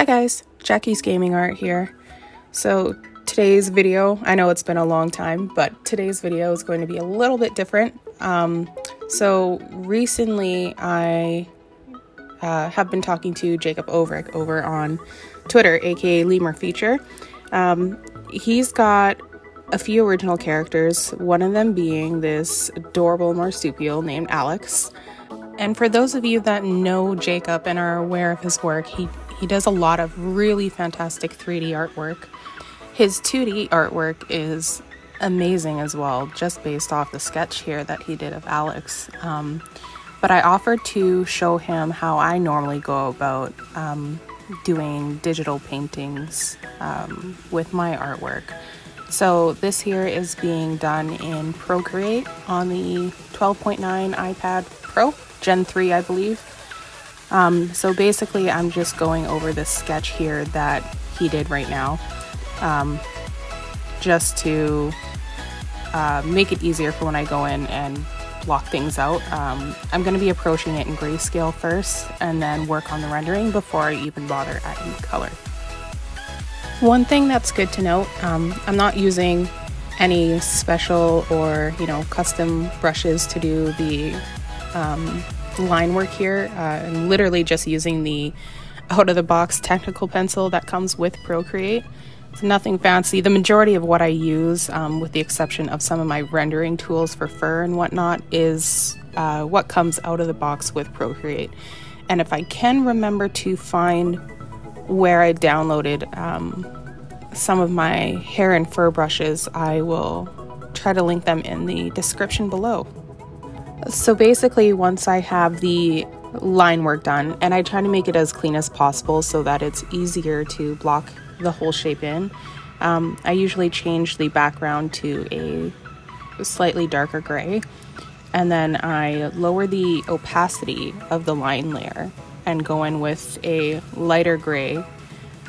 Hi guys, Jackie's Gaming Art here. So today's video, I know it's been a long time, but today's video is going to be a little bit different. So recently I have been talking to Jacob Overick over on Twitter, aka Lemur Feature. He's got a few original characters, one of them being this adorable marsupial named Alex. And for those of you that know Jacob and are aware of his work, he does a lot of really fantastic 3D artwork. His 2D artwork is amazing as well, just based off the sketch here that he did of Alex. But I offered to show him how I normally go about doing digital paintings with my artwork. So this here is being done in Procreate on the 12.9 iPad Pro, Gen 3 I believe. So basically I'm just going over this sketch here that he did right now, just to make it easier for when I go in and block things out. I'm going to be approaching it in Greyscale first and then work on the rendering before I even bother adding color. One thing that's good to note, I'm not using any special or custom brushes to do the line work here. I'm literally just using the out-of-the-box technical pencil that comes with Procreate. It's nothing fancy. The majority of what I use, with the exception of some of my rendering tools for fur and whatnot, is what comes out of the box with Procreate. And if I can remember to find where I downloaded some of my hair and fur brushes, I will try to link them in the description below. So basically, once I have the line work done, and I try to make it as clean as possible so that it's easier to block the whole shape in, I usually change the background to a slightly darker gray, and then I lower the opacity of the line layer and go in with a lighter gray.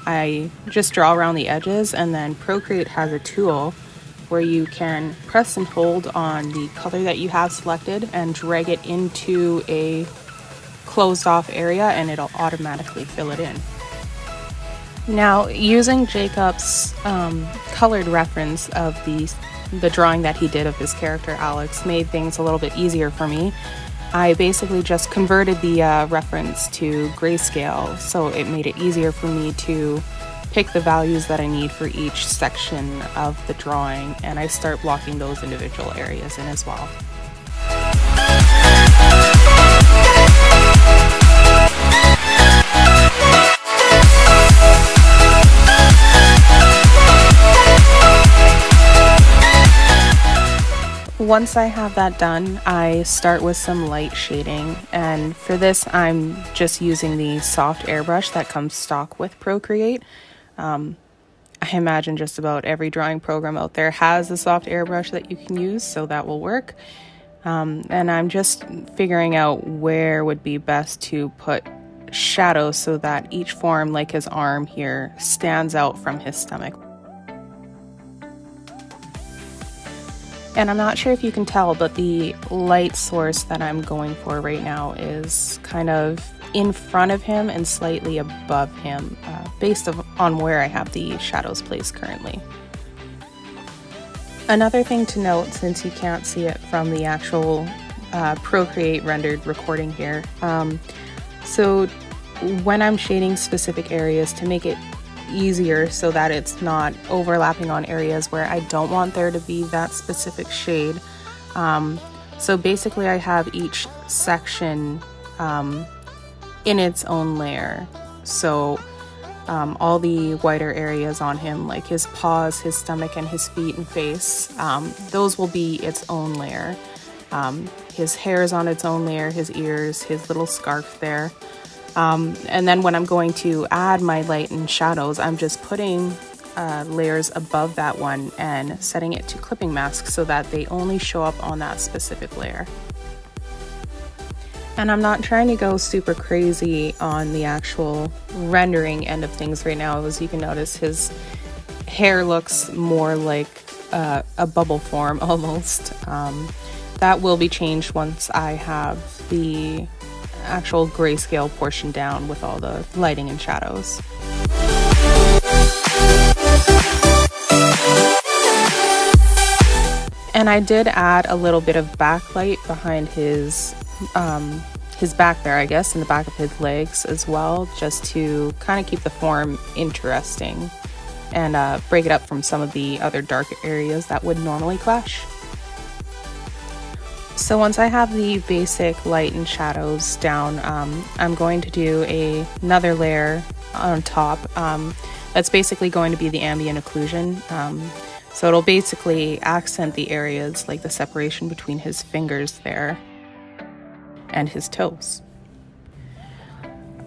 I just draw around the edges, and then Procreate has a tool where you can press and hold on the color that you have selected and drag it into a closed off area, and it'll automatically fill it in. Now, using Jacob's colored reference of the drawing that he did of his character Alex made things a little bit easier for me. I basically just converted the reference to Greyscale, so it made it easier for me to pick the values that I need for each section of the drawing, and I start blocking those individual areas in as well. Once I have that done, I start with some light shading, and for this I'm just using the soft airbrush that comes stock with Procreate. I imagine just about every drawing program out there has a soft airbrush that you can use, so that will work. And I'm just figuring out where would be best to put shadows so that each form, like his arm here, stands out from his stomach. And I'm not sure if you can tell, but the light source that I'm going for right now is kind of in front of him and slightly above him, based on where I have the shadows placed currently. Another thing to note, since you can't see it from the actual Procreate rendered recording here, so when I'm shading specific areas to make it easier so that it's not overlapping on areas where I don't want there to be that specific shade. So basically I have each section in its own layer. So all the whiter areas on him, like his paws, his stomach, and his feet and face, those will be its own layer. His hair is on its own layer, his ears, his little scarf there. And then when I'm going to add my light and shadows, I'm just putting layers above that one and setting it to clipping mask so that they only show up on that specific layer. And I'm not trying to go super crazy on the actual rendering end of things right now. As you can notice, his hair looks more like a bubble form almost. That will be changed once I have the actual grayscale portion down with all the lighting and shadows. And I did add a little bit of backlight behind his back there, I guess, in the back of his legs as well, just to kind of keep the form interesting and break it up from some of the other dark areas that would normally clash. So once I have the basic light and shadows down, I'm going to do another layer on top. That's basically going to be the ambient occlusion. So it'll basically accent the areas like the separation between his fingers there and his toes.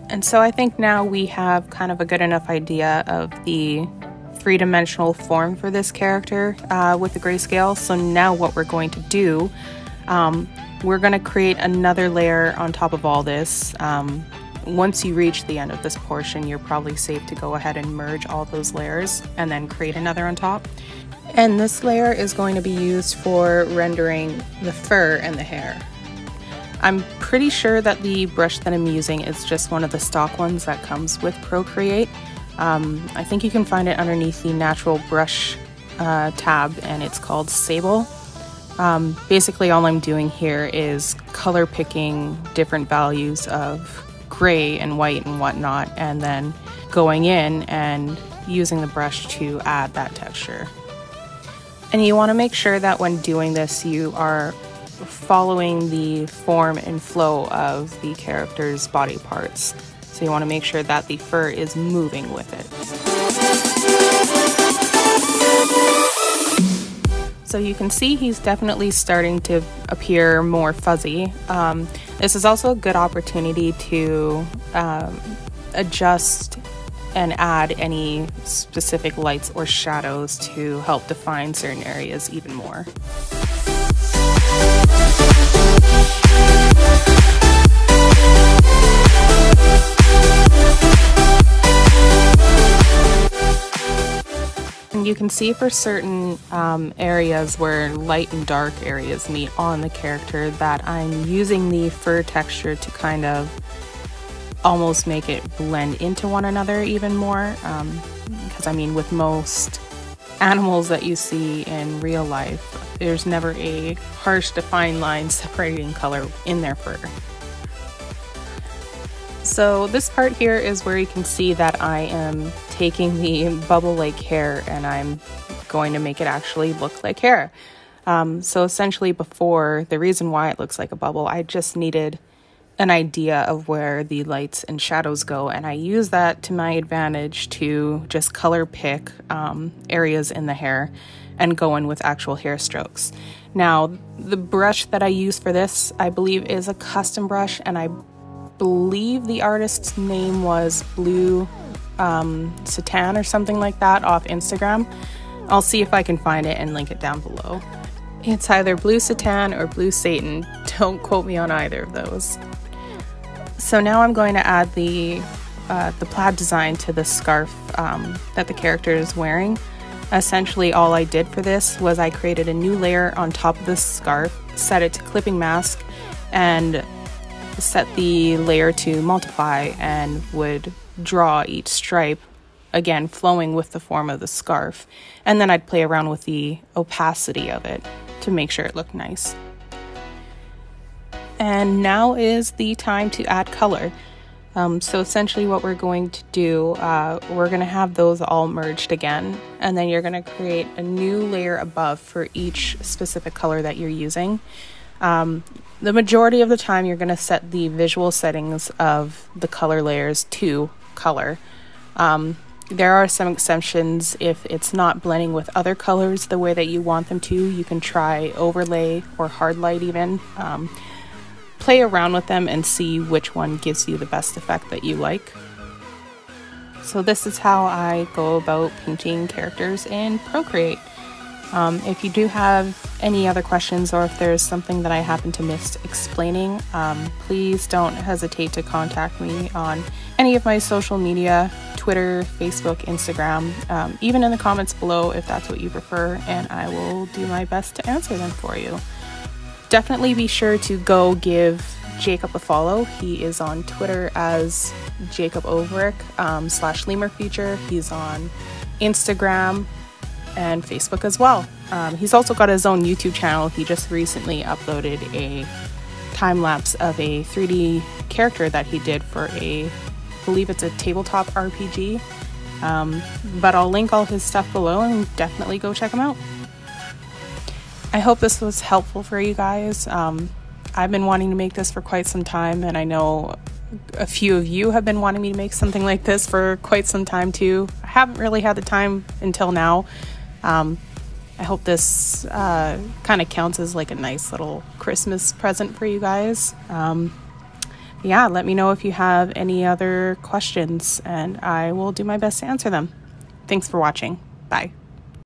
And so I think now we have kind of a good enough idea of the three-dimensional form for this character with the grayscale. So now what we're going to do, we're going to create another layer on top of all this. Once you reach the end of this portion, you're probably safe to go ahead and merge all those layers and then create another on top. And this layer is going to be used for rendering the fur and the hair. I'm pretty sure that the brush that I'm using is just one of the stock ones that comes with Procreate. I think you can find it underneath the natural brush tab, and it's called Sable. Basically all I'm doing here is color picking different values of gray and white and whatnot, and then going in and using the brush to add that texture. And you want to make sure that when doing this you are following the form and flow of the character's body parts. So you want to make sure that the fur is moving with it. So you can see he's definitely starting to appear more fuzzy. This is also a good opportunity to adjust and add any specific lights or shadows to help define certain areas even more. And you can see for certain areas where light and dark areas meet on the character that I'm using the fur texture to kind of almost make it blend into one another even more, because I mean, with most animals that you see in real life, there's never a harsh defined line separating color in their fur. So this part here is where you can see that I am taking the bubble-like hair and I'm going to make it actually look like hair. So essentially before, the reason why it looks like a bubble, I just needed an idea of where the lights and shadows go, and I use that to my advantage to just color pick areas in the hair and go in with actual hair strokes. Now, the brush that I use for this, I believe, is a custom brush, and I believe the artist's name was Blue Satan or something like that off Instagram. I'll see if I can find it and link it down below. It's either Blue Satan or Blue Satan. Don't quote me on either of those. So now I'm going to add the plaid design to the scarf that the character is wearing. Essentially all I did for this was I created a new layer on top of this scarf, set it to clipping mask, and set the layer to multiply, and would draw each stripe, again flowing with the form of the scarf, and then I'd play around with the opacity of it to make sure it looked nice. And now is the time to add color. So essentially what we're going to do, we're going to have those all merged again, and then you're going to create a new layer above for each specific color that you're using. The majority of the time you're going to set the visual settings of the color layers to color. There are some exceptions. If it's not blending with other colors the way that you want them to, you can try overlay or hard light even. Play around with them and see which one gives you the best effect that you like. So this is how I go about painting characters in Procreate. If you do have any other questions, or if there's something that I happen to miss explaining, please don't hesitate to contact me on any of my social media, Twitter, Facebook, Instagram, even in the comments below if that's what you prefer, and I will do my best to answer them for you. Definitely be sure to go give Jacob a follow. He is on Twitter as Jacob Overick / Lemur Feature. He's on Instagram and Facebook as well. He's also got his own YouTube channel. He just recently uploaded a time lapse of a 3D character that he did for I believe it's a tabletop RPG. But I'll link all his stuff below, and definitely go check him out. I hope this was helpful for you guys. I've been wanting to make this for quite some time, and I know a few of you have been wanting me to make something like this for quite some time too. I haven't really had the time until now. I hope this kind of counts as like a nice little Christmas present for you guys. Yeah, let me know if you have any other questions, and I will do my best to answer them. Thanks for watching. Bye.